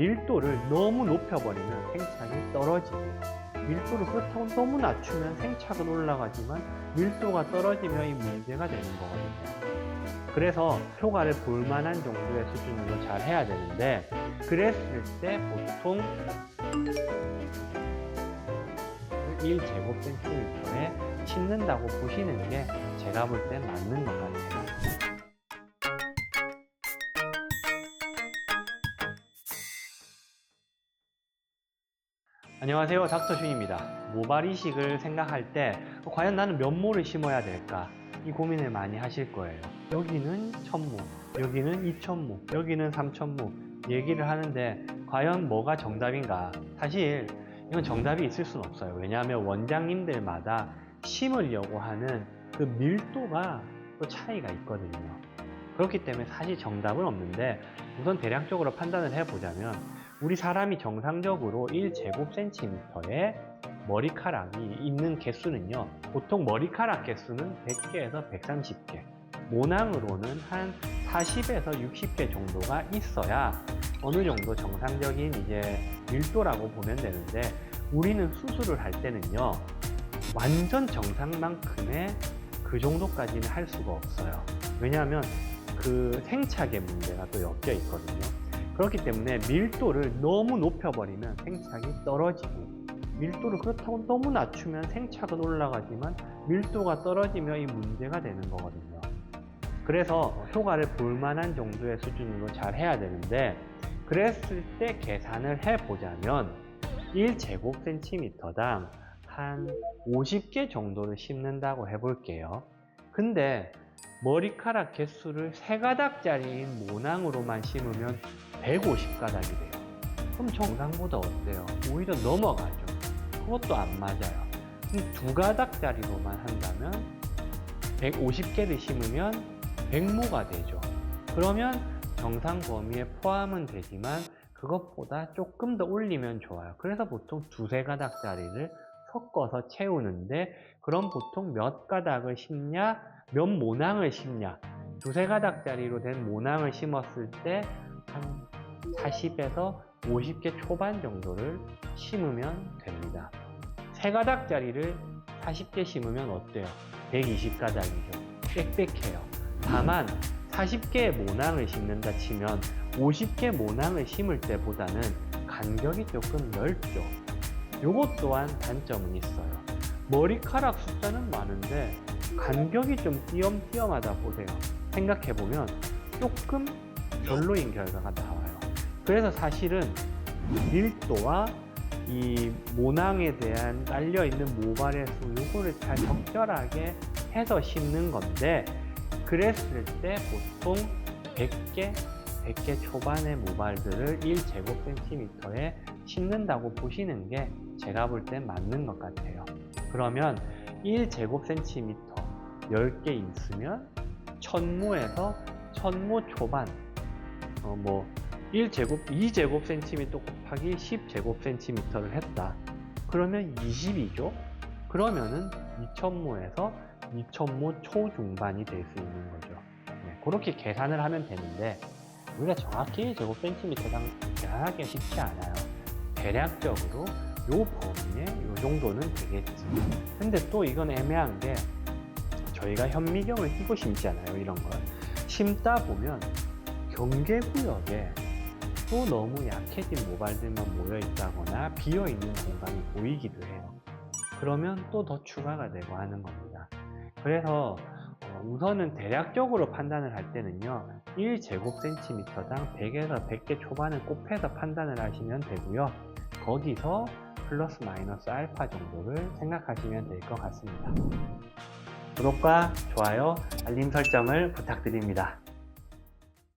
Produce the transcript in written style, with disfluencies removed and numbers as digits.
밀도를 너무 높여버리면 생착이 떨어지고, 밀도를 그렇다고 너무 낮추면 생착은 올라가지만 밀도가 떨어지면 이 문제가 되는 거거든요. 그래서 효과를 볼만한 정도의 수준으로 잘 해야 되는데, 그랬을 때 보통 1제곱센티미터에 심는다고 보시는 게 제가 볼 땐 맞는 것 같아요. 안녕하세요, 닥터준입니다. 모발 이식을 생각할 때 과연 나는 몇 모를 심어야 될까? 이 고민을 많이 하실 거예요. 여기는 1000모, 여기는 2000모, 여기는 3000모 얘기를 하는데 과연 뭐가 정답인가? 사실 이건 정답이 있을 수는 없어요. 왜냐하면 원장님들마다 심으려고 하는 그 밀도가 또 차이가 있거든요. 그렇기 때문에 사실 정답은 없는데, 우선 대략적으로 판단을 해보자면 우리 사람이 정상적으로 1제곱센티미터에 머리카락이 있는 개수는요, 보통 머리카락 개수는 100개에서 130개, 모낭으로는 한 40에서 60개 정도가 있어야 어느 정도 정상적인 이제 밀도라고 보면 되는데, 우리는 수술을 할 때는요, 완전 정상만큼의 그 정도까지는 할 수가 없어요. 왜냐하면 그 생착의 문제가 또 엮여 있거든요. 그렇기 때문에 밀도를 너무 높여버리면 생착이 떨어지고, 밀도를 그렇다고 너무 낮추면 생착은 올라가지만 밀도가 떨어지면 이 문제가 되는 거거든요. 그래서 효과를 볼만한 정도의 수준으로 잘 해야 되는데, 그랬을 때 계산을 해보자면 1제곱센티미터당 한 50개 정도를 심는다고 해볼게요. 근데 머리카락 개수를 3가닥짜리인 모낭으로만 심으면 150가닥이 돼요. 그럼 정상보다 어때요? 오히려 넘어가죠. 그것도 안 맞아요. 2가닥짜리로만 한다면 150개를 심으면 100모가 되죠. 그러면 정상 범위에 포함은 되지만 그것보다 조금 더 올리면 좋아요. 그래서 보통 2~3가닥짜리를 섞어서 채우는데, 그럼 보통 몇 가닥을 심냐, 몇 모낭을 심냐. 2~3가닥짜리로 된 모낭을 심었을 때 한 40에서 50개 초반 정도를 심으면 됩니다. 3가닥짜리를 40개 심으면 어때요? 120가닥이죠. 빽빽해요. 다만 40개의 모낭을 심는다 치면 50개 모낭을 심을 때보다는 간격이 조금 넓죠. 요것 또한 단점은 있어요. 머리카락 숫자는 많은데 간격이 좀 띄엄띄엄하다 보세요. 생각해보면 조금 별로인 결과가 나와요. 그래서 사실은 밀도와 이 모낭에 대한 깔려있는 모발의 수, 요거를 잘 적절하게 해서 심는 건데, 그랬을 때 보통 100개 초반의 모발들을 1제곱센티미터에 심는다고 보시는 게 제가 볼 땐 맞는 것 같아요. 그러면 1제곱센티미터 10개 있으면 1000모에서 1000모 초반, 2제곱센티미터 곱하기 10제곱센티미터를 했다. 그러면 20이죠? 그러면은 2000모에서 2000모 초중반이 될 수 있는 거죠. 네, 그렇게 계산을 하면 되는데, 우리가 정확히 1제곱센티미터당 계산하기가 쉽지 않아요. 대략적으로 요 범위에 요 정도는 되겠지. 근데 또 이건 애매한 게, 저희가 현미경을 끼고 심잖아요. 이런 걸 심다 보면 경계구역에 또 너무 약해진 모발들만 모여 있다거나 비어 있는 공간이 보이기도 해요. 그러면 또 더 추가가 되고 하는 겁니다. 그래서 우선은 대략적으로 판단을 할 때는요, 1제곱센티미터당 100에서 100개 초반을 곱해서 판단을 하시면 되고요. 거기서 플러스 마이너스 알파 정도를 생각하시면 될 것 같습니다. 구독과 좋아요, 알림 설정을 부탁드립니다.